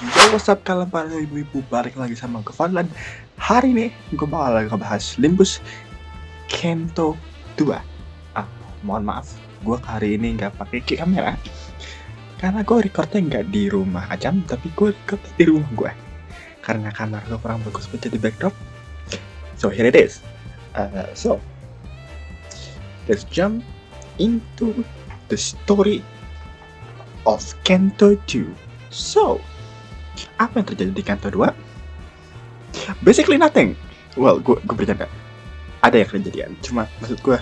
Yo, what's up kalian para ibu-ibu, balik lagi sama gue Fadlan. Hari ini gue bakal ngebahas Limbus Kento 2. Mohon maaf, gue hari ini nggak pakai kamera karena gue recordnya nggak di rumah Ajam, tapi gue recordnya di rumah gue karena kamera gue kurang bagus buat jadi backdrop. So here it is. So let's jump into the story of Kento 2. So, apa yang terjadi di Kento 2? Basically nothing. Well, gue bercanda. Ada yang kejadian. Cuma maksud gue,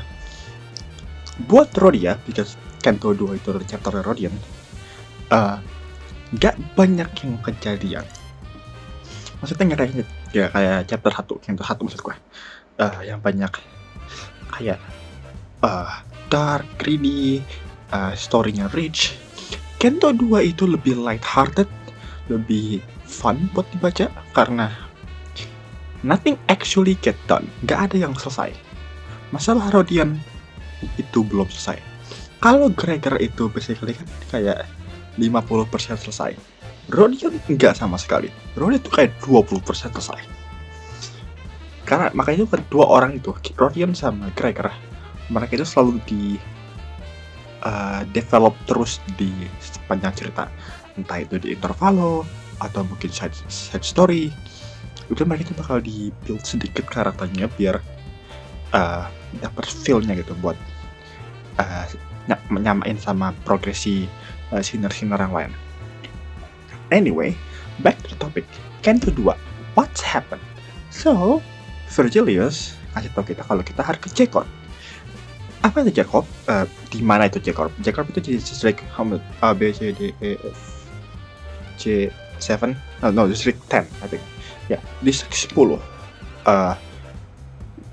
buat Rhodia, because Kento 2 itu ada chapter Rhodian, gak banyak yang kejadian. Maksudnya gak kayak chapter 1, Kento 1 maksud gue. Yang banyak kayak dark, greedy, story-nya rich. Kento 2 itu lebih light-hearted, lebih fun buat dibaca karena nothing actually get done. Gak ada yang selesai. Masalah Rhodian itu belum selesai. Kalau Gregor itu basically kan kayak 50% selesai. Rhodian enggak sama sekali. Rhodian itu kayak 20% selesai. Karena makanya itu kedua orang itu, Rhodian sama Gregor, mereka itu selalu di develop terus di sepanjang cerita, entah itu di intervalo atau mungkin side story. Itu mereka itu bakal di build sedikit karakternya biar dapat feel-nya gitu buat menyamain sama progresi sinner-sinner yang lain. Anyway, back to the topic. Kento 2, what's happened? So, Vergilius kasih tau kita kalau kita harus ke J-Corp. Apa itu J-Corp? Di mana itu J-Corp? J-Corp itu di District A, B, C, D, E, F, J7? No, District 10, I think. Ya, District 10.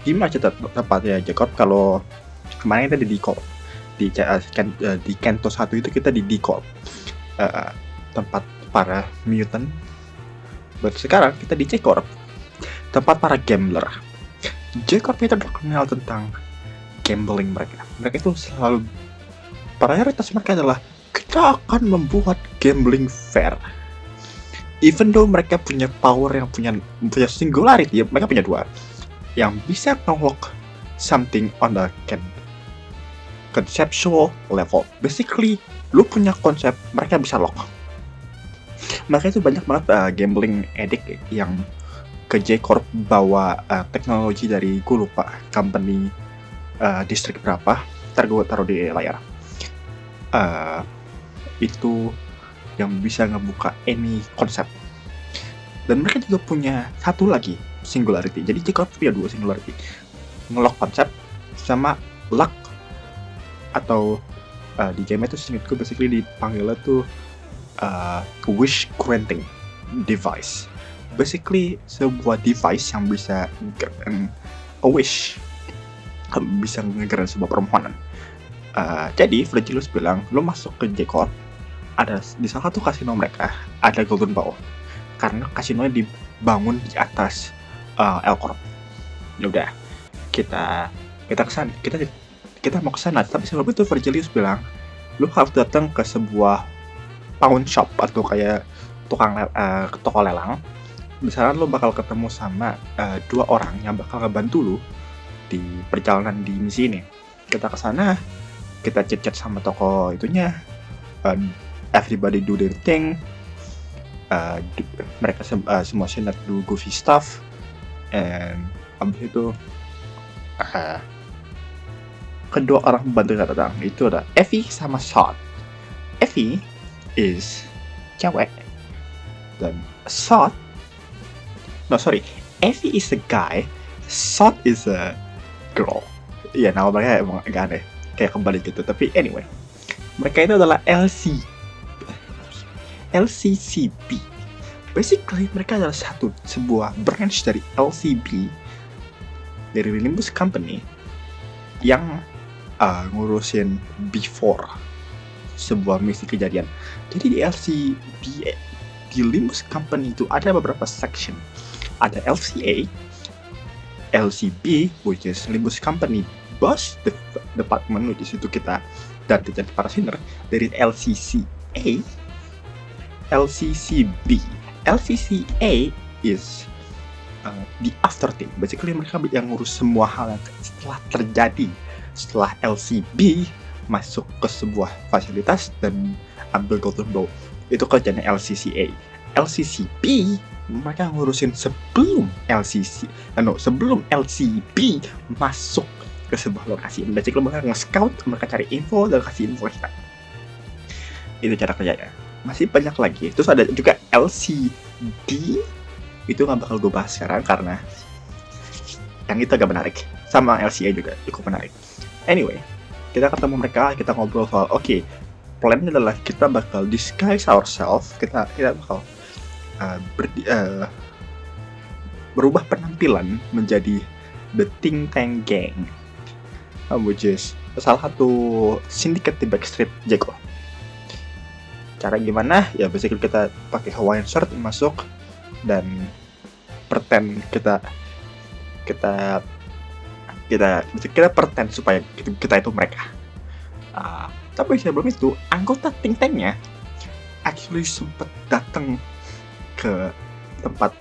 Gimana cerita tempatnya J-Corp? Kalau kemarin kita di D-Corp. Di Kento 1 itu kita di D-Corp. Tempat para mutant. But sekarang kita di J-Corp. Tempat para gambler. J-Corp itu terkenal tentang gambling mereka. Mereka itu selalu prioritas mereka adalah kita akan membuat gambling fair. Even though mereka punya power yang punya singularity, mereka punya dua yang bisa unlock something on the conceptual level. Basically, lu punya konsep, mereka bisa lock. Mereka itu banyak banget gambling addict yang ke J-Corp bawa teknologi dari gue lupa company distrik berapa, ntar gue taruh di layar. Itu yang bisa ngebuka any konsep. Dan mereka juga punya satu lagi singularity. Jadi J-Corp punya dua singularity, ngelock konsep sama luck, atau di game itu singkatku basically dipanggilnya tuh wish granting device. Basically sebuah device yang bisa a wish, bisa ngegeran sebuah permohonan. Jadi Vergilius bilang, lo masuk ke J-Corp, ada di salah satu kasino mereka ada Golden Ball karena kasinonya dibangun di atas L-Corp. Yaudah, kita kesana, kita mau kesana. Tapi sebelum itu Vergilius bilang, lo harus datang ke sebuah pawn shop atau kayak toko lelang. Di sana lo bakal ketemu sama dua orang yang bakal ngebantu lo di perjalanan di misi ini. Kita kesana, kita chat sama toko itunya, everybody do their thing, mereka semua senat do goofy stuff, and abis itu kedua orang pembantu yang datang itu ada Effie sama Sot. Effie is cewek dan Effie is a guy, Sot is a girl. Iya, nama mereka emang agak aneh, kayak kembali gitu. Tapi anyway, mereka itu adalah LCCB. Basically mereka adalah sebuah branch dari LCB, dari Limbus Company, yang ngurusin before sebuah misi kejadian. Jadi di LCB, di Limbus Company itu ada beberapa section. Ada LCA, LCB, which is Limbus Company Boss Department, which is itu kita dan para sinner. Dari LCCA, LCCB. LCCA is the after team. Basically mereka yang ngurus semua hal yang setelah terjadi. Setelah LCB masuk ke sebuah fasilitas dan ambil golden ball. Itu kerjanya LCCA. LCCB mereka ngurusin sebelum sebelum LCB masuk ke sebuah lokasi. Basically mereka nge-scout, mereka cari info dan kasih info kita. Itu cara kerjanya. Masih banyak lagi. Terus ada juga LCD. Itu nggak bakal gue bahas sekarang karena yang itu agak menarik. Sama LCA juga cukup menarik. Anyway, kita ketemu mereka, kita ngobrol soal plannya adalah kita bakal disguise ourselves, kita bakal berubah penampilan menjadi the Think Tank Gang, which is salah satu sindikat di Backstreet Jago. Cara gimana? Ya basically kita pakai Hawaiian shirt masuk dan pretend kita pretend supaya kita itu mereka. Tapi sebelum itu anggota think tanknya actually sempat datang ke tempat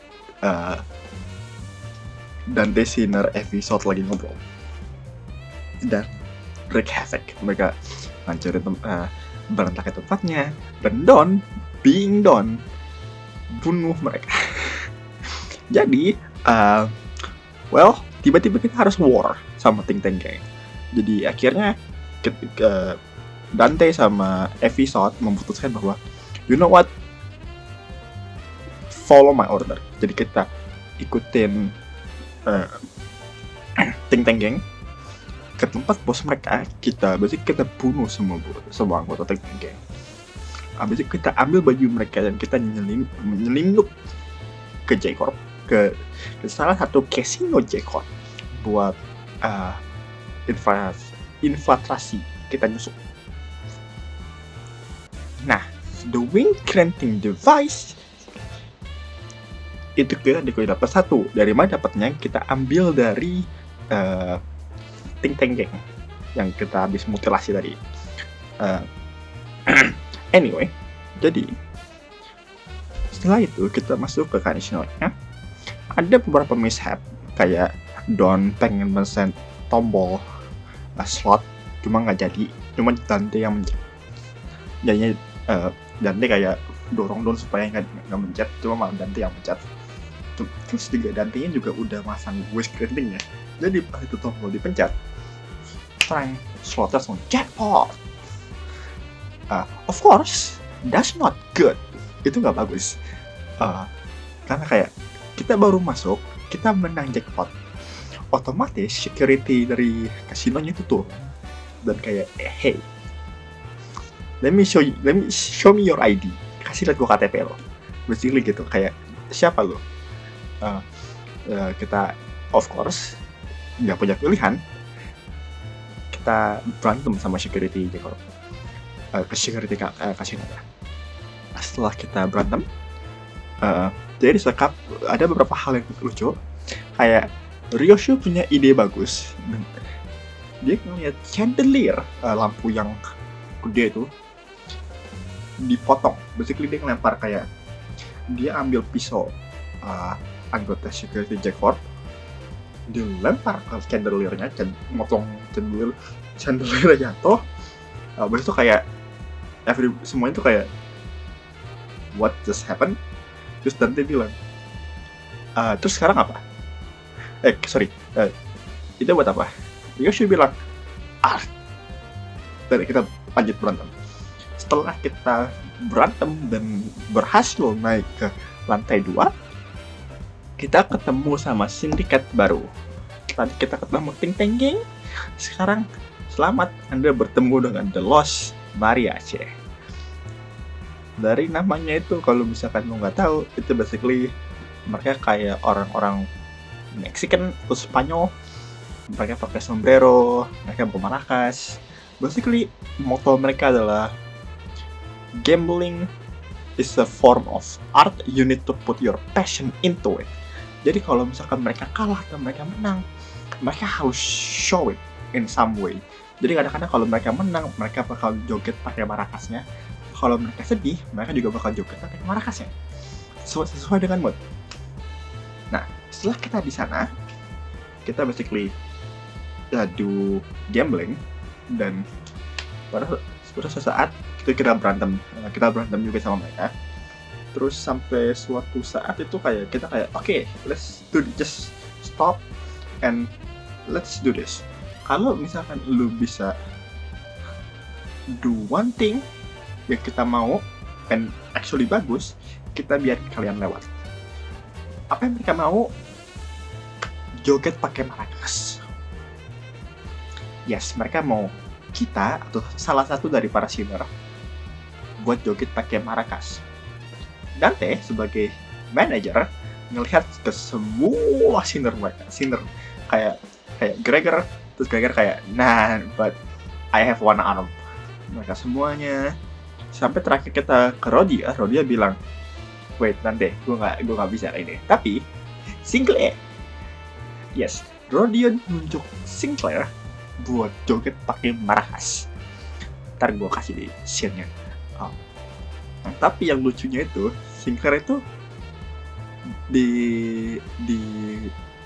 Dante, Sinner, episode lagi ngobrol dan wreak havoc. Mereka hancurin berantakan tempatnya dan Don bunuh mereka. Jadi tiba-tiba kita harus war sama think tank gang. Jadi akhirnya ketika Dante sama episode memutuskan bahwa you know what, follow my order. Jadi kita ikutin think tank gang ke tempat bos mereka. Kita bunuh semua anggota think tank gang. Habis itu kita ambil baju mereka dan kita nyelundup ke J-Corp, ke salah satu casino J-Corp buat infiltrasi. Kita nyusup. Nah, the wing granting device itu kita dapat satu. Dari mana dapatnya? Kita ambil dari think tank gang yang kita habis mutilasi tadi. Anyway, jadi setelah itu kita masuk ke casino-nya. Ada beberapa mishap, kayak Don pengen mesen tombol slot cuma nggak jadi, cuma Dante yang mencet. Jadinya Dante kayak dorong Don supaya nggak mencet, cuma malah Dante yang mencet. Terus juga Dante-nya juga udah masang voice granting ya, jadi pas itu tombol dipencet, slot langsung jackpot. Of course, that's not good. Itu nggak bagus. Karena kayak kita baru masuk, kita menang jackpot, otomatis security dari kasinonya tutup dan kayak hey, let me show me your ID, kasih lihat gua KTP lo, basically gitu. Kayak siapa lo? Kita of course nggak punya pilihan, kita berantem sama security Jacob, security kasino ya. Setelah kita berantem, jadi sekap ada beberapa hal yang lucu, kayak Ryoshu punya ide bagus. Dia ngeliat chandelier, lampu yang gede itu dipotong. Basically dia ngelempar, kayak dia ambil pisau anggota security Jackpot, dilempar ke chandeliernya, motong chandelier jatuh. Habis itu kayak semuanya itu kayak what just happened? Terus Dante bilang, terus sekarang apa? Itu buat apa? Yoshi bilang, dan kita lanjut berantem. Setelah kita berantem dan berhasil naik ke lantai 2, kita ketemu sama sindikat baru. Tadi kita ketemu Think Tank Gang. Sekarang selamat, Anda bertemu dengan The Lost Mariachi. Dari namanya itu, kalau misalkan lo nggak tahu, itu basically mereka kayak orang-orang Mexican atau Spanyol. Mereka pakai sombrero, mereka bawa maracas. Basically, motto mereka adalah gambling is a form of art, you need to put your passion into it. Jadi kalau misalkan mereka kalah atau mereka menang, mereka harus show it in some way. Jadi kadang-kadang kalau mereka menang, mereka bakal joget pakai maracasnya. kalau mereka sedih, mereka juga bakal joget pakai maracasnya. Sesuai dengan mood. Nah, setelah kita di sana, kita basically do gambling, dan pada suatu saat kita berantem juga sama mereka. Terus sampai suatu saat itu kita oke, let's do this, just stop and let's do this. Kalau misalkan lu bisa do one thing yang kita mau and actually bagus, kita biarin kalian lewat. Apa yang mereka mau? Joget pakai maracas. Yes, mereka mau kita atau salah satu dari para sinner buat joget pakai maracas. Dante sebagai manajer ngelihat ke semua sinner mereka, kayak Gregor, terus Gregor kayak, nah, but I have one arm. Mereka semuanya sampai terakhir kita ke Rodia bilang, wait Dante, gue nggak bisa ini. Tapi Sinclair, yes, Rodia nunjuk Sinclair buat joget pakai maracas. Ntar gue kasih di scene-nya. Tapi yang lucunya itu Sinclair itu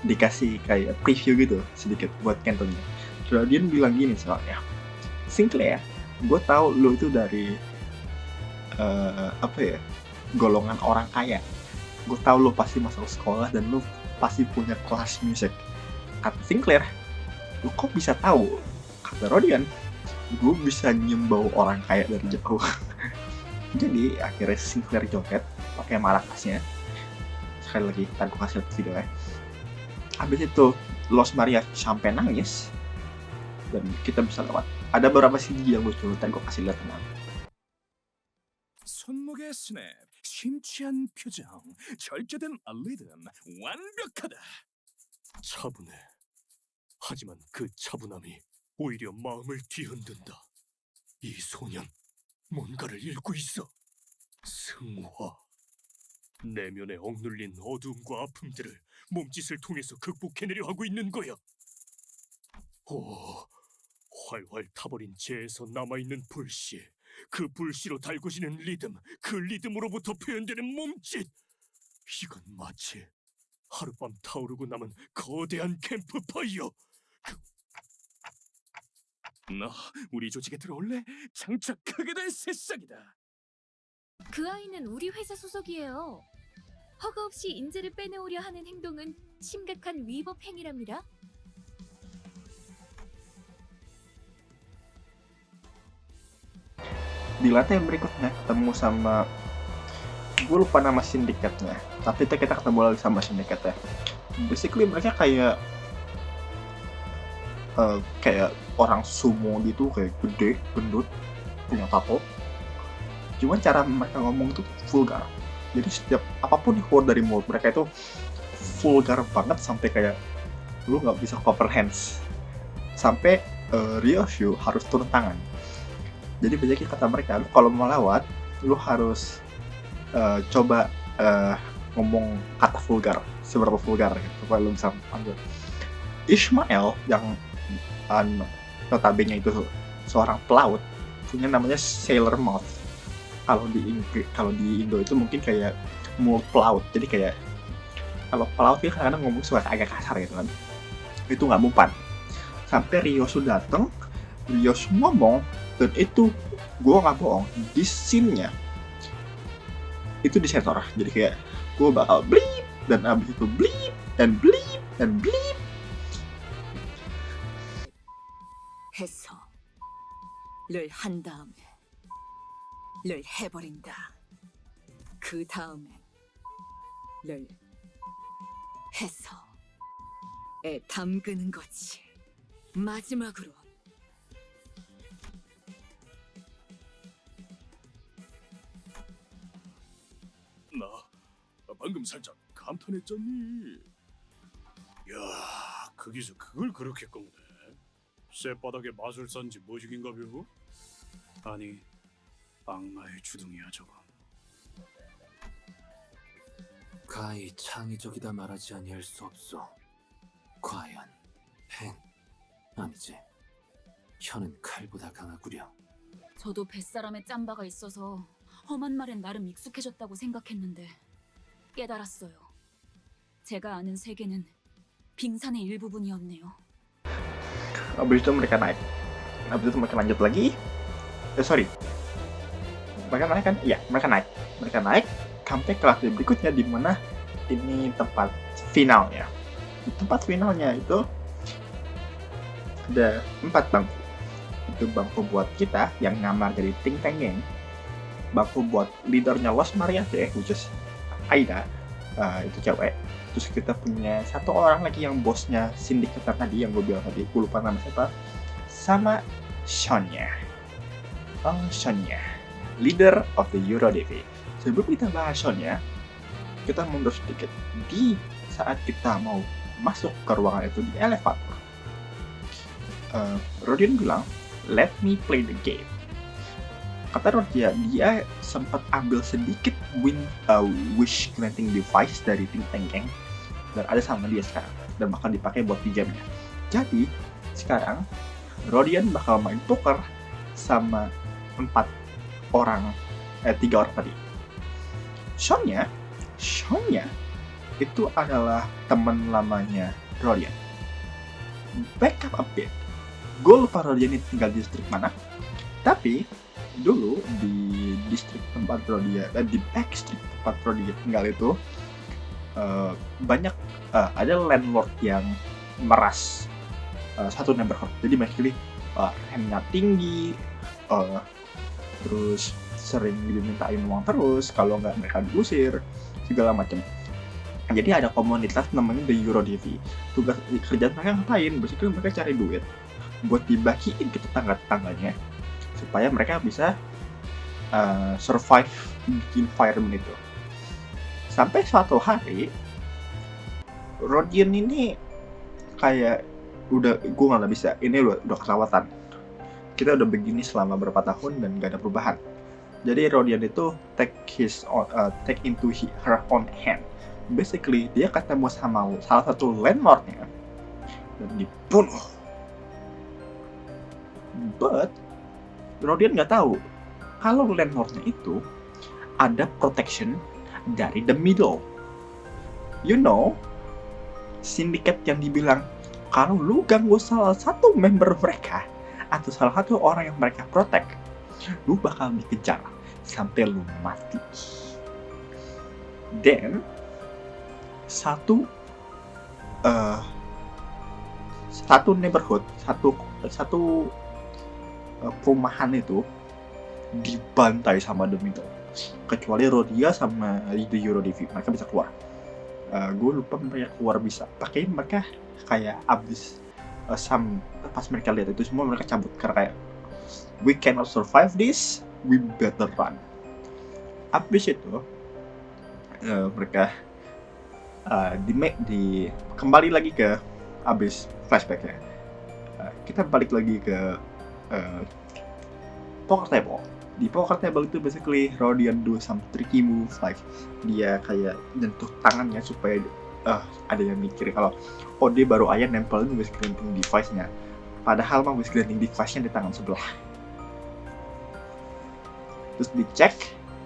dikasih kayak preview gitu sedikit buat Kentonnya. Rodian bilang gini soalnya, Sinclair, gue tahu lo itu dari golongan orang kaya. Gue tahu lo pasti masuk sekolah dan lo pasti punya kelas musik. Kata Sinclair, lo kok bisa tahu? Kata Rodian, gue bisa nyembau orang kaya dari jauh. Jadi akhirnya Sinclair joget pakai maracasnya. Sekali lagi, ntar gue kasih video ya. Habis itu Los Maria sampai nangis dan kita bisa lewat. Ada beberapa CG yang lucu, ntar gue kasih lihat tenang. 손목의 스냅, 심취한 표정, 절제된 리듬, 완벽하다. 차분해. 하지만 그 차분함이 오히려 마음을 뒤흔든다. 이 소년, 뭔가를 읽고 있어. 승화. 내면에 억눌린 어두움과 아픔들을 몸짓을 통해서 극복해내려 하고 있는 거야. 오, 활활 타버린 재에서 남아있는 불씨. 그 불씨로 달궈지는 리듬, 그 리듬으로부터 표현되는 몸짓. 이건 마치 하룻밤 타오르고 남은 거대한 캠프파이어. 나 우리 조직에 들어올래? 장착하게 될 새싹이다. 그 아이는 우리 회사 소속이에요. 허가 없이 인재를 빼내오려 하는 행동은 심각한 위법 행위랍니다. Di lantai berikutnya ketemu sama, gue lupa nama sindikatnya, tapi kita ketemu lagi sama sindikatnya. Basically mereka kayak orang sumo gitu, kayak gede, gendut, punya tato. Cuman cara mereka ngomong tuh vulgar. Jadi setiap apapun yang keluar dari mulut mereka itu vulgar banget sampai kayak lu nggak bisa comprehend. Sampai Ryoshu harus turun tangan. Jadi biasanya kata mereka, lu kalau mau lewat, lu harus coba ngomong kata vulgar, seberapa vulgar gitu, supaya lu bisa panggil. Ishmael yang notabene itu seorang pelaut, punya namanya Sailor Mouth. Kalau di Indo itu mungkin kayak mulut pelaut. Jadi kayak kalau pelaut kan kadang-kadang ngomong suara agak kasar gitu kan. Itu nggak mempan. Sampai Ryosu dateng, Ryosu ngomong, dan itu gue nggak bohong, di scene-nya itu disensor. Jadi kayak gue bakal bleep, dan abis itu bleep, dan bleep, dan bleep. 해서 를 한 다음에 를 해버린다. 그 다음엔 를 해서 에 담그는 거지. 마지막으로 나 방금 살짝 감탄했잖니. 야, 거기서 그걸 그렇게 꺾네. 쇳바닥에 마술사인지 뭐식인가벼? 아니, 악마의 주둥이야 저건. 가히 창의적이다 말하지 아니할 수 없소. 과연 펜 아니지. 혀는 칼보다 강하구려. 저도 뱃사람에 짬바가 있어서 험한 말엔 나름 익숙해졌다고 생각했는데 깨달았어요. 제가 아는 세계는 빙산의 일부분이었네요. Habis itu mereka naik. Habis itu mereka lanjut lagi. Sorry. Mereka naik kan? Iya, mereka naik. Mereka naik sampai kelas berikutnya di mana ini tempat finalnya. Di tempat finalnya itu ada 4 bangku. Itu bangku buat kita yang ngamar jadi Ting Tang Gang. Bangku buat leadernya Los Mariache, which is Aida. Itu cewek. Terus kita punya 1 orang lagi yang bosnya sindikater tadi yang gue bilang tadi, gue lupa nama siapa. Sama Sonya. Oh, Sonya, leader of the EuroDV. Sebelum kita bahas Sonya, kita mundur sedikit. Di saat kita mau masuk ke ruangan itu di elevator, Rodion bilang, "Let me play the game." Kata Rodion, dia sempat ambil sedikit wish granting device dari Ting Tang Gang dan ada sama dia sekarang dan bakal dipakai buat pinjamnya. Jadi sekarang Rodion bakal main poker sama 3 orang tadi. Sonya itu adalah teman lamanya Rodion. Back up a bit. Gue lupa Rodion ini tinggal di distrik mana. Tapi dulu di distrik tempat Rodion, di backstreet tempat Rodion tinggal itu banyak ada landlord yang meras satu neighborhood. Jadi basically rentnya tinggi, terus sering dimintain uang terus, kalau nggak mereka diusir, segala macam. Jadi ada komunitas namanya The EuroDV. Tugas kerjaan mereka ngapain? Basically mereka cari duit buat dibagiin ke tetangga-tetangganya supaya mereka bisa survive di environment itu. Sampai suatu hari Rodion ini kayak gue nggak bisa, ini udah kelewatan. Kita udah begini selama berapa tahun dan gak ada perubahan. Jadi Rodion itu take into her own hand. Basically dia ketemu sama salah satu landlordnya dan dibunuh. But Rodion nggak tahu kalau landlordnya itu ada protection dari the middle. You know, sindikat yang dibilang kalau lu ganggu salah satu member mereka atau salah satu orang yang mereka protect, lu bakal dikejar sampai lu mati. Dan satu neighborhood, satu perumahan itu dibantai sama The Middle. Kecuali Rodia sama The EuroDV, mereka bisa keluar. Gue lupa mereka keluar bisa. Pakai mereka kayak abis pas mereka lihat itu semua mereka cabut karena kayak we cannot survive this, we better run. Abis itu mereka kembali lagi ke abis flashbacknya. Kita balik lagi ke poker table. Di poker table itu basically Rodion do some tricky move, like dia kayak nyentuh tangannya supaya ada yang mikir kalau dia baru aja nempelin wish granting device-nya, padahal mah wish granting device-nya di tangan sebelah. Terus dicek,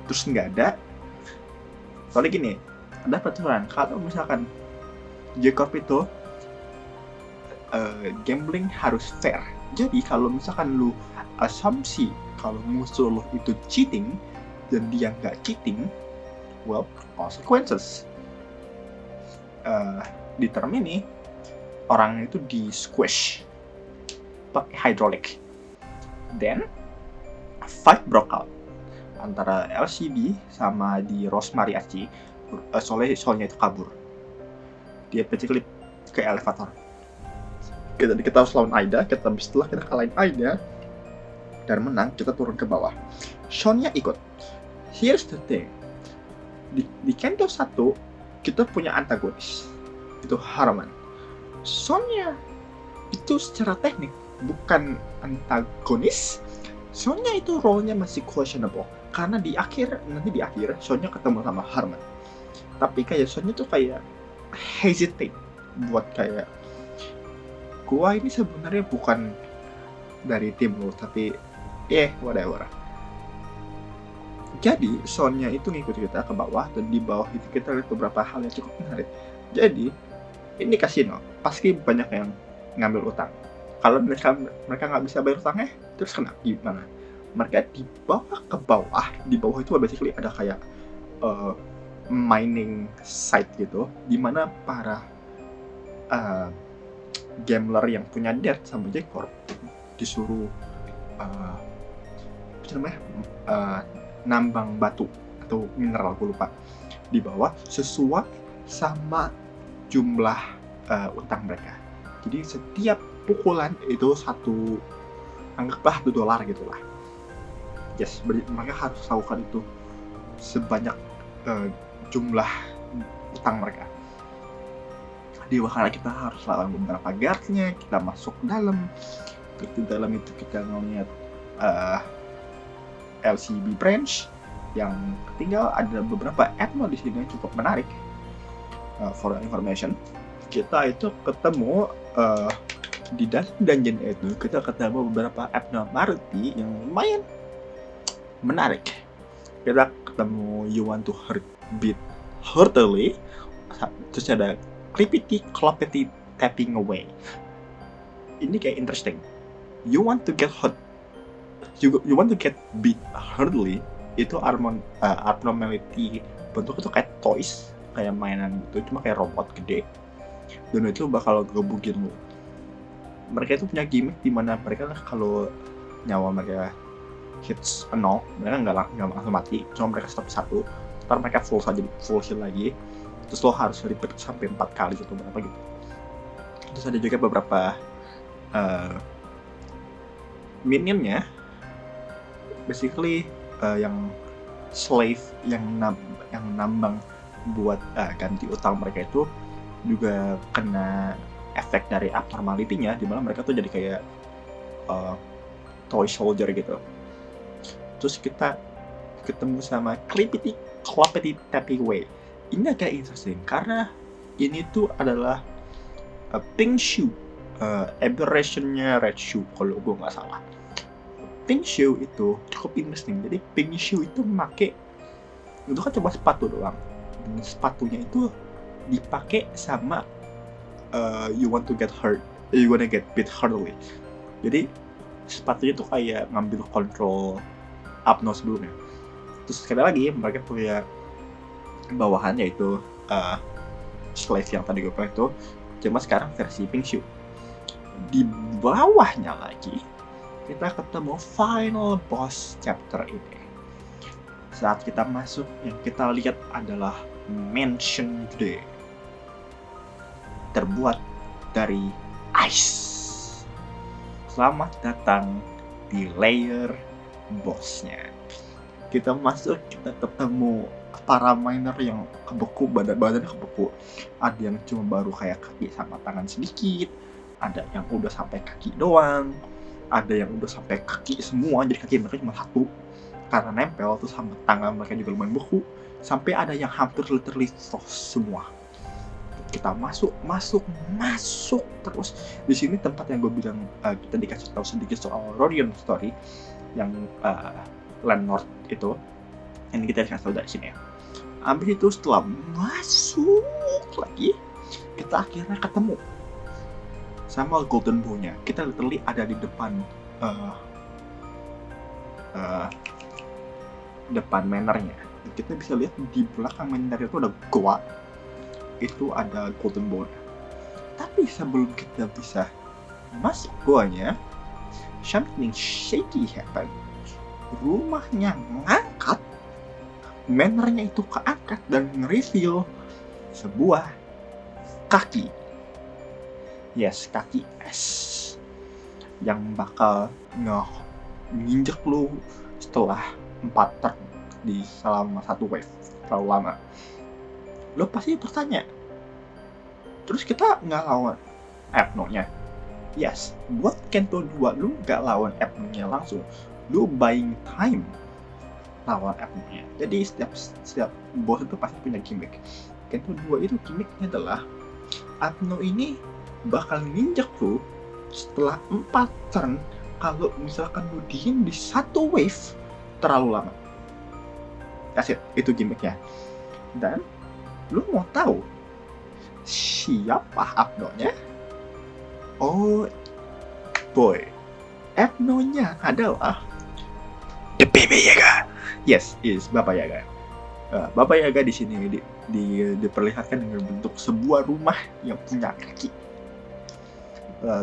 terus nggak ada. Soalnya gini, ada peraturan kalau misalkan J-Corp itu gambling harus fair. Jadi kalau misalkan lu asumsi kalau musuh lo itu cheating dan dia nggak cheating, well, consequences. Di term ini orang itu di squish pakai hydraulic. Then fight broke out antara LCB sama di Rosemary Aci. Soalnya itu kabur. Dia basically ke elevator. Kita harus lawan Aida. Setelah kita kalahin Aida dan menang, kita turun ke bawah. Sonya ikut. Here's the thing. Di Kendo 1 kita punya antagonis. Itu Harman. Sonya itu secara teknik bukan antagonis. Sonya itu role-nya masih questionable karena nanti di akhir Sonya ketemu sama Harman. Tapi kayak Sonya tuh kayak hesitate buat kayak gua ini sebenarnya bukan dari tim lo, tapi whatever. Jadi Sonnya itu ngikut kita ke bawah, dan di bawah itu kita lihat beberapa hal yang cukup menarik. Jadi ini kasino, pasti banyak yang ngambil utang. Kalau mereka nggak bisa bayar utangnya, terus kena gimana? Mereka dibawa ke bawah. Di bawah itu basically ada kayak mining site gitu, dimana para gambler yang punya debt sama J Corp disuruh nambang batu atau mineral, gue lupa, di bawah sesuai sama jumlah utang mereka. Jadi setiap pukulan itu anggaplah $1 gitu lah. Yes, mereka harus lakukan itu sebanyak jumlah utang mereka. Di wakala kita harus lawan beberapa guardnya, kita masuk ke dalam. Di dalam itu kita ngeliat LCB branch yang tinggal ada beberapa ethno di sini yang cukup menarik. For information, kita itu ketemu di dalam dungeon itu kita ketemu beberapa abnormality yang lumayan menarik. Kita ketemu You Want to Beat Heartily, terus ada Clippity Cloppity Tapping Away. Ini kayak interesting. You want to get beat heartily, itu abnormality bentuknya tuh kayak toys, kayak mainan gitu, cuma kayak robot gede, dan itu bakal gebukin lu. Mereka itu punya gimmick dimana mereka kalau nyawa mereka hits 0, mereka nggak langsung mati, cuma mereka stop 1, ntar mereka full heal lagi, terus lo harus repeat sampai 4 kali gitu, berapa gitu. Terus ada juga beberapa minionnya, basically yang slave yang nambang buat ganti utang mereka itu juga kena efek dari abnormality-nya, dimana mereka tuh jadi kayak toy soldier gitu. Terus kita ketemu sama Clippity Cloppity Tapping Away. Ini agak interesting karena ini tuh adalah pink shoe, aberration-nya red shoe kalau gue nggak salah. Pink shoe itu cukup interesting. Jadi pink shoe itu itu kan cuma sepatu doang. Dan sepatunya itu dipakai sama you want to get beat heartily. Jadi sepatunya tuh kayak ngambil kontrol Abno sebelumnya. Terus sekali lagi mereka punya bawahan yaitu slave yang tadi gue bilang itu, cuma sekarang versi pink shoe. Di bawahnya lagi kita ketemu final boss chapter ini. Saat kita masuk, yang kita lihat adalah mansion gede terbuat dari ice. Selamat datang di layer bossnya. Kita masuk, kita ketemu para miner yang kebeku, badannya kebeku. Ada yang cuma baru kayak kaki sama tangan sedikit, ada yang udah sampai kaki doang, ada yang udah sampai kaki semua, jadi kaki mereka cuma satu karena nempel, terus sama tangan mereka juga lumayan beku, sampai ada yang hampir literally semua. Kita masuk terus. Di sini tempat yang gue bilang kita dikasih tahu sedikit soal Rodion story yang landlord itu. Ini kita dikasih tahu dari sini ya. Habis itu setelah masuk lagi, kita akhirnya ketemu sama Golden Bow-nya. Kita literally ada di depan manornya. Kita bisa lihat di belakang manor itu ada goa. Itu ada Golden Bow. Tapi sebelum kita bisa masuk goanya, something shaky happen. Rumahnya ngangkat, manornya itu keangkat dan nge-reveal sebuah kaki. Yes, kaki es yang bakal nginjek lu setelah 4 turn di selama 1 wave. Terlalu lama. Lo pasti bertanya, terus kita nggak lawan Epno-nya? Yes, buat Kento 2 lu nggak lawan Epno-nya langsung, lu buying time lawan Epno-nya. Jadi setiap boss itu pasti punya gimmick. Kento 2 itu gimmicknya adalah Epno ini bakal nginjek lu setelah 4 turn kalau misalkan lu diem di satu wave terlalu lama. Kasih itu gimmicknya. Dan lu mau tahu siapa Abnonya? Oh boy, Abnonya adalah The Baby Yaga. Yes, is Baba Yaga. Baba Yaga di sini diperlihatkan dengan bentuk sebuah rumah yang punya kaki.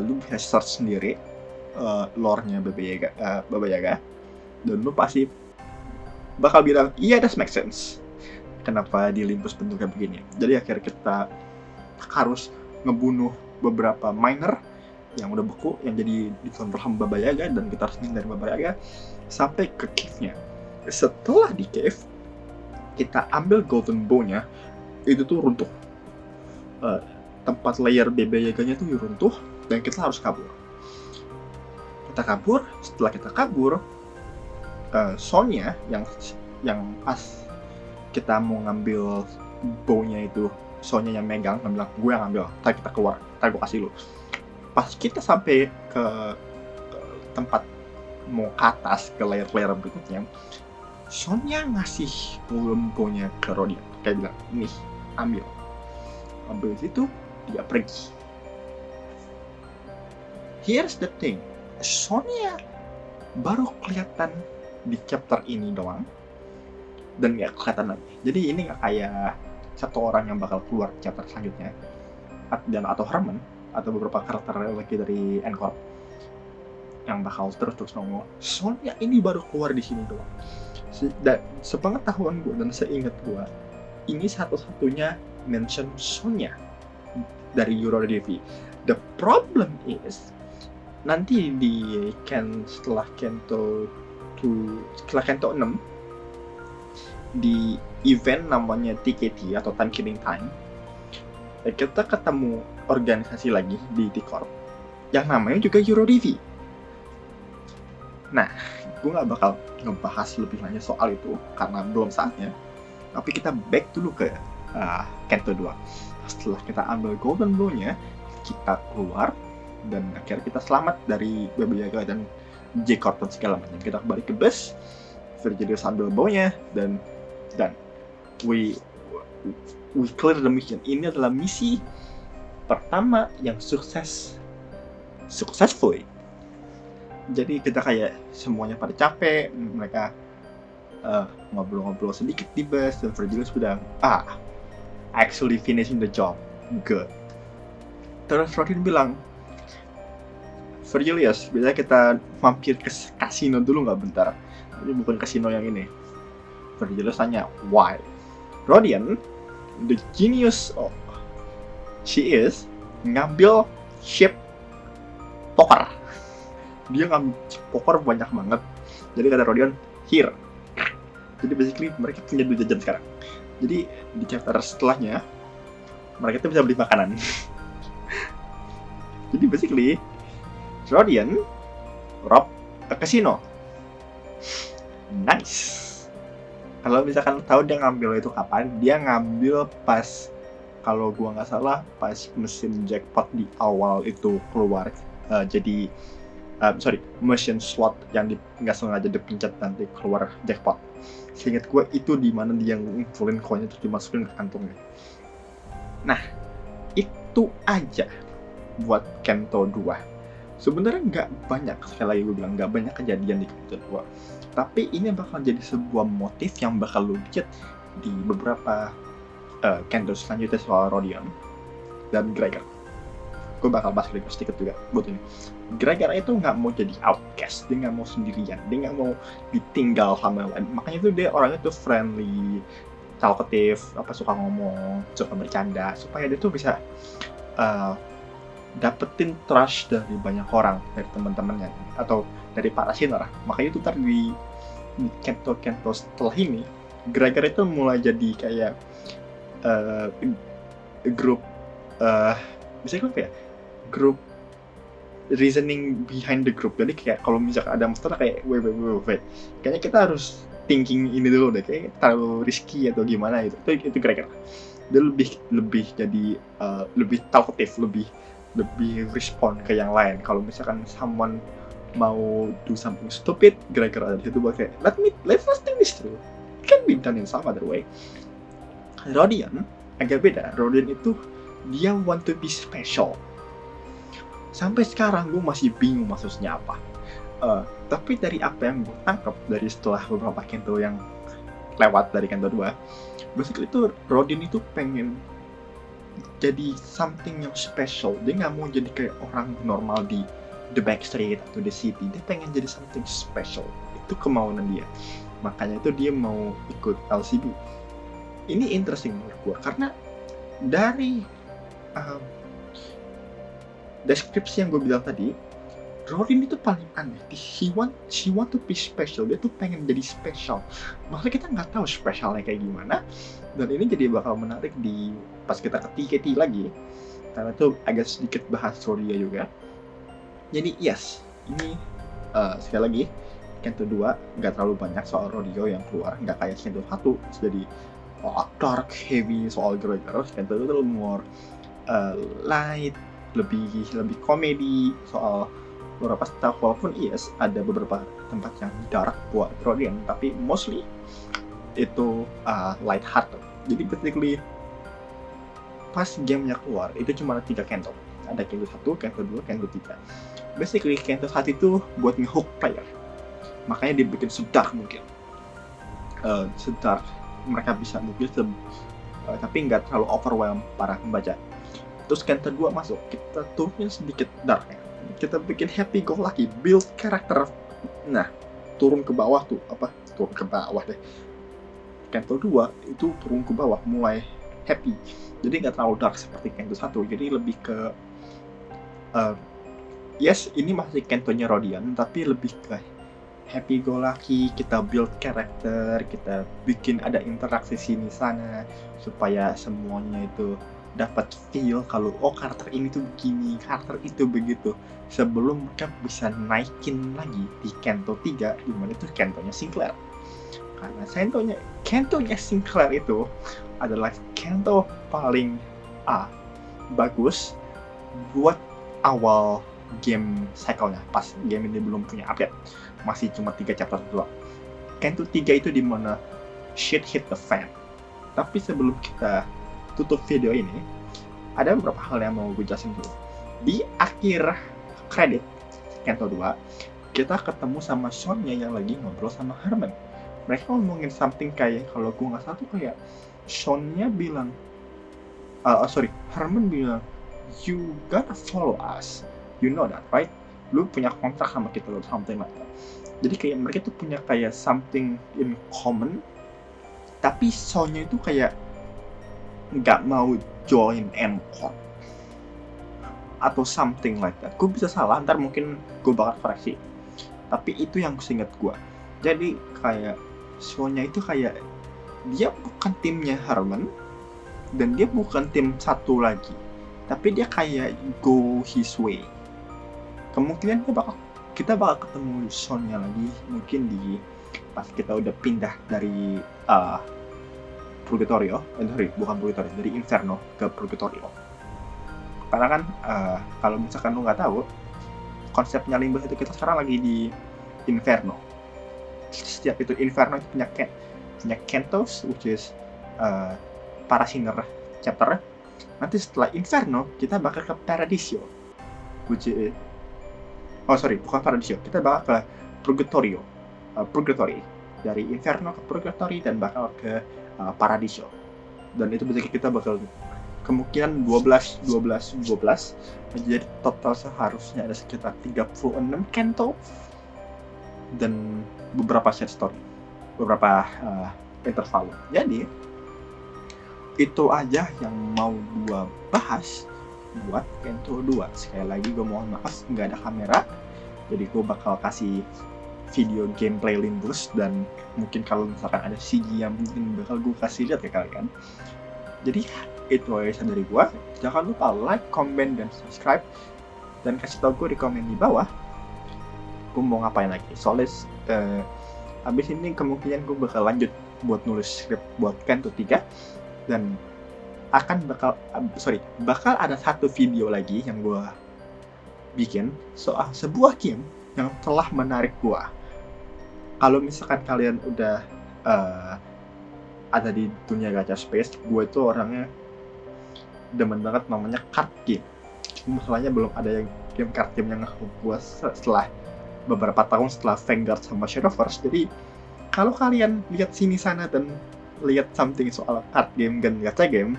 Lu bisa search sendiri lore-nya Baba Yaga, dan lu pasti bakal bilang, iya, that makes sense. Kenapa di Olympus bentuknya begini? Jadi akhirnya kita harus ngebunuh beberapa miner yang udah beku, yang jadi dikontrol sama Baba Yaga, dan kita harus dari Baba Yaga sampai ke cave-nya. Setelah di cave, kita ambil golden bow-nya, itu tuh runtuh. Tempat layer Baba Yaganya tuh runtuh, dan kita harus kabur. Setelah kita kabur, Sonya yang pas kita mau ngambil bow-nya itu, Sonya yang megang, bilang, gue yang ngambil, ntar kita keluar, ntar gue kasih lu. Pas kita sampai ke tempat mau ke atas, ke layer-layer berikutnya, Sonya ngasih bow-nya ke Rodion, kayak bilang, nih, ambil itu, dia pergi. Here's the thing, Sonya baru kelihatan di chapter ini doang, dan nggak kelihatan lagi. Jadi ini nggak kayak satu orang yang bakal keluar chapter selanjutnya, dan atau Herman atau beberapa karakter lagi dari Encore yang bakal terus nongol. Sonya ini baru keluar di sini doang. Dan sepengetahuan gue dan seingat gue, ini satu-satunya mention Sonya dari Euro DV. The problem is, nanti setelah Kento 6 di event namanya TKT atau Time Killing Time, kita ketemu organisasi lagi di T-Corp yang namanya juga Euro DV. Nah, gue gak bakal ngebahas lebih lanjut soal itu karena belum saatnya, tapi kita back dulu ke Kento 2. Setelah kita ambil golden bow-nya, kita keluar, dan akhirnya kita selamat dari Baba Yaga dan J-Corp dan segala macam. Kita kembali ke bus, Virgilius ambil bow-nya, dan we clear the mission. Ini adalah misi pertama yang successfully. Jadi kita kayak semuanya pada capek, mereka ngobrol-ngobrol sedikit di bus, dan Virgilius bilang, actually finishing the job, good. Terus Rodion bilang, Virgilius, biasanya kita mampir ke kasino dulu nggak bentar? Ini bukan kasino yang ini. Virgilius tanya, why? Rodion, the genius she is, ngambil chip poker. Dia ngambil chip poker banyak banget. Jadi kata Rodion, here. Jadi basically mereka punya duit jajan sekarang. Jadi di chapter setelahnya, mereka tuh bisa beli makanan. Jadi basically Rodion rob a casino. Nice. Kalau misalkan tahu dia ngambil itu kapan, dia ngambil pas, kalau gua nggak salah, pas mesin jackpot di awal itu keluar. Jadi mesin slot yang nggak sengaja dipencet nanti keluar jackpot. Seingat gue itu di mana dia ngumpulin koinnya terus dimasukin ke kantongnya. Nah, itu aja buat Kento 2. Sebenarnya nggak banyak, sekali lagi gue bilang nggak banyak kejadian di Kento 2. Tapi ini bakal jadi sebuah motif yang bakal lo lihat di beberapa Kento selanjutnya soal Rodion dan Gregor. Gue bakal bahas Gregor sedikit juga buat ini. Gregor itu nggak mau jadi outcast, dia nggak mau sendirian, dia nggak mau ditinggal sama lain. Makanya itu dia orangnya tuh friendly, talkative, suka ngomong, suka bercanda, supaya dia tuh bisa dapetin trust dari banyak orang, dari teman-temannya atau dari para sinner. Makanya itu ntar di Kento setelah ini, Gregor itu mulai jadi kayak grup bisa apa ya, grup reasoning behind the group. Jadi kayak kalau misalkan ada masalah kayak wait, kayaknya kita harus thinking ini dulu deh, kayak terlalu risky atau gimana itu Gregor. Dia lebih jadi lebih talkative, lebih respon ke yang lain. Kalau misalkan someone mau do something stupid gara-gara ada situ kayak let's not think this through. It can be done in some other way. Rodion agak beda. Rodion itu dia want to be special. Sampai sekarang gue masih bingung maksudnya apa. Tapi dari apa yang gue tangkap dari setelah beberapa Kento yang lewat dari Kento 2, basically itu Rodin itu pengen jadi something yang special. Dia nggak mau jadi kayak orang normal di the backstreet atau the city. Dia pengen jadi something special. Itu kemauan dia. Makanya itu dia mau ikut LCB. Ini interesting menurut gue karena dari deskripsi yang gue bilang tadi, Rodin itu paling aneh. She want to be special. Dia tuh pengen jadi special. Maksudnya kita nggak tahu specialnya kayak gimana. Dan ini jadi bakal menarik di pas kita ke TKT lagi. Karena itu agak sedikit bahas Rodia juga. Jadi yes, ini sekali lagi Kento 2 nggak terlalu banyak soal Rodeo yang keluar. Nggak kayak Kento 1 jadi dark, heavy soal gara-gara. Kento 2 itu more light, lebih komedi soal beberapa stuff, walaupun yes ada beberapa tempat yang dark buat Rodion, tapi mostly itu light hearted. Jadi basically pas gamenya keluar itu cuma ada 3 Kento. Ada Kento 1, Kento 2, Kento 3. Basically Kento 1 itu buat nge-hook player, makanya dibikin sedark mungkin. Sedark mereka bisa mungkin tapi nggak terlalu overwhelm para pembaca. Terus Kento 2 masuk, kita turunin sedikit darknya. Kita bikin happy go lucky, build karakter. Nah, turun ke bawah tuh, turun ke bawah deh. Kento 2 itu turun ke bawah, mulai happy. Jadi nggak terlalu dark seperti Kento 1, jadi lebih ke yes, ini masih Kentonya Rodion, tapi lebih ke happy go lucky. Kita build karakter, kita bikin ada interaksi sini sana supaya semuanya itu dapat feel kalau karakter ini tuh begini, karakter itu begitu, sebelum mereka bisa naikin lagi di Kento 3 dimana itu Kentonya Sinclair. Karena Kentonya Sinclair itu adalah Kento paling bagus buat awal game cycle-nya, pas game ini belum punya update, masih cuma 3 chapter doang. Kento 3 itu dimana shit hit the fan. Tapi sebelum kita tutup video ini, ada beberapa hal yang mau gue jelasin dulu. Di akhir kredit Kento 2, kita ketemu sama Sonya yang lagi ngobrol sama Herman. Mereka ngomongin something kayak, kalau gue nggak salah tuh kayak Sonya bilang, Herman bilang, you gotta follow us, you know that right? Lu punya kontrak sama kita, or something like that. Jadi kayak mereka tuh punya kayak something in common, tapi Sonya itu kayak nggak mau join M-Corp atau something like that. Gue bisa salah, ntar mungkin gue bakal koreksi. Tapi itu yang seinget gue. Jadi kayak Sonya itu kayak dia bukan timnya Herman dan dia bukan tim satu lagi, tapi dia kayak go his way. Kemungkinan kita bakal ketemu Sonya lagi mungkin di pas kita udah pindah dari Purgatorio, bukan Purgatorio, dari Inferno ke Purgatorio. Karena kan kalau misalkan lu nggak tahu, konsepnya Limbah itu kita sekarang lagi di Inferno. Setiap itu Inferno itu punya Kentos, which is Parasiner chapter. Nanti setelah Inferno kita bakal ke Paradiso, which is bukan Paradiso, kita bakal ke Purgatorio, Purgatory. Dari Inferno ke Purgatory dan bakal ke Paradiso. Dan itu berarti kita bakal kemungkinan 12. Jadi total seharusnya ada sekitar 36 Kento dan beberapa set story, beberapa interval. Jadi itu aja yang mau gua bahas buat Kento 2. Sekali lagi gue mohon maaf nggak ada kamera, jadi gue bakal kasih video gameplay Limbus, dan mungkin kalau misalkan ada CG yang mungkin bakal gue kasih lihat ke kalian. Jadi itu aja dari gue. Jangan lupa like, comment, dan subscribe, dan kasih tau gue di komen di bawah gue mau ngapain lagi. Soalnya abis ini kemungkinan gue bakal lanjut buat nulis script buat Kento 3, dan bakal ada satu video lagi yang gue bikin soal sebuah game yang telah menarik gua. Kalau misalkan kalian udah ada di dunia gacha space, gue itu orangnya demen banget namanya card game. Masalahnya belum ada yang game card game yang ngehook gue setelah beberapa tahun setelah Vanguard sama Shadowverse. Jadi kalau kalian lihat sini sana dan lihat something soal card game dan gacha game,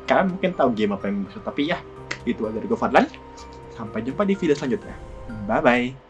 kalian mungkin tahu game apa yang maksud. Tapi ya, itu aja dari gue Fadlan. Sampai jumpa di video selanjutnya. Bye bye.